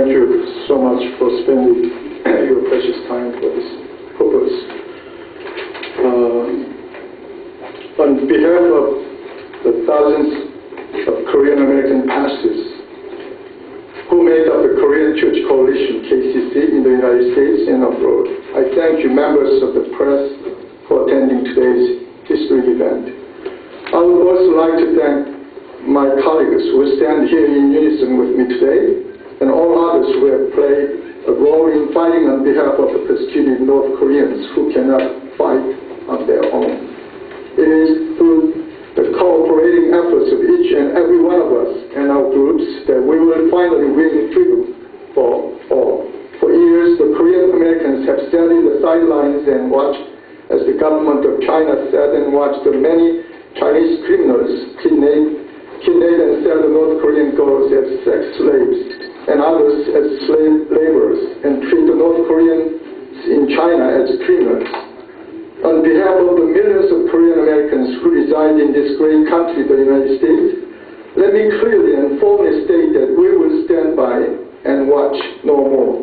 Thank you so much for spending your precious time for this purpose. On behalf of the thousands of Korean American pastors who made up the Korean Church Coalition, KCC, in the United States and abroad, I thank you, members of the press, for attending today's historic event. I would also like to thank my colleagues who stand here in unison with me today, and all others who have played a role in fighting on behalf of the persecuted North Koreans who cannot fight on their own. It is through the cooperating efforts of each and every one of us and our groups that we will finally win freedom for all. For years, the Korean Americans have stood in the sidelines and watched as the government of China sat and watched the many Chinese criminals kidnap and sell the North Korean girls as sex slaves and others as slave laborers, and treat the North Koreans in China as criminals. On behalf of the millions of Korean Americans who reside in this great country, the United States, let me clearly and formally state that we will stand by and watch no more.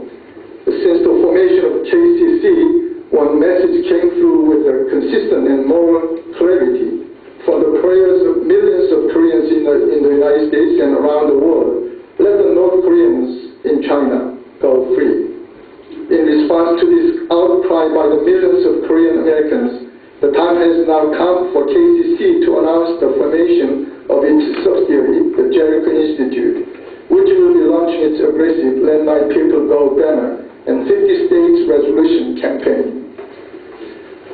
Since the formation of KCC, one message came through with a consistent and moral clarity. For the prayers of millions of Koreans in the United States and around the world, let the North Koreans in China go free. In response to this outcry by the millions of Korean Americans, the time has now come for KCC to announce the formation of its subsidiary, the Jericho Institute, which will be launching its aggressive Let My People Go banner and 50 states resolution campaign.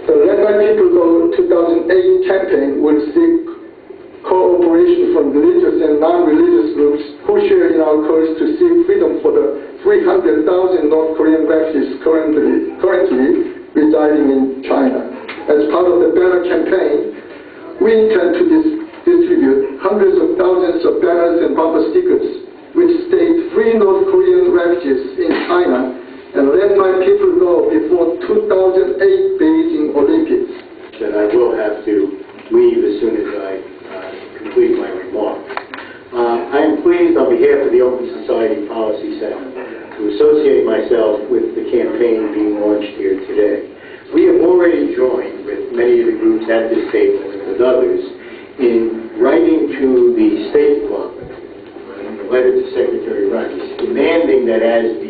The Let My People Go 2008 campaign will seek cooperation from religious and non-religious groups who share in our cause to seek freedom for the 300,000 North Korean refugees currently residing in China. As part of the banner campaign, we intend to distribute hundreds of thousands of banners and bumper stickers which state "Free North Korean refugees in China" and "Let My People Go" before 2008 Beijing Olympics. That I will have to leave as soon as I complete my remarks. I am pleased on behalf of the Open Society Policy Center to associate myself with the campaign being launched here today. We have already joined with many of the groups at this table and with others in writing to the State Department, in a letter to Secretary Rice, demanding that as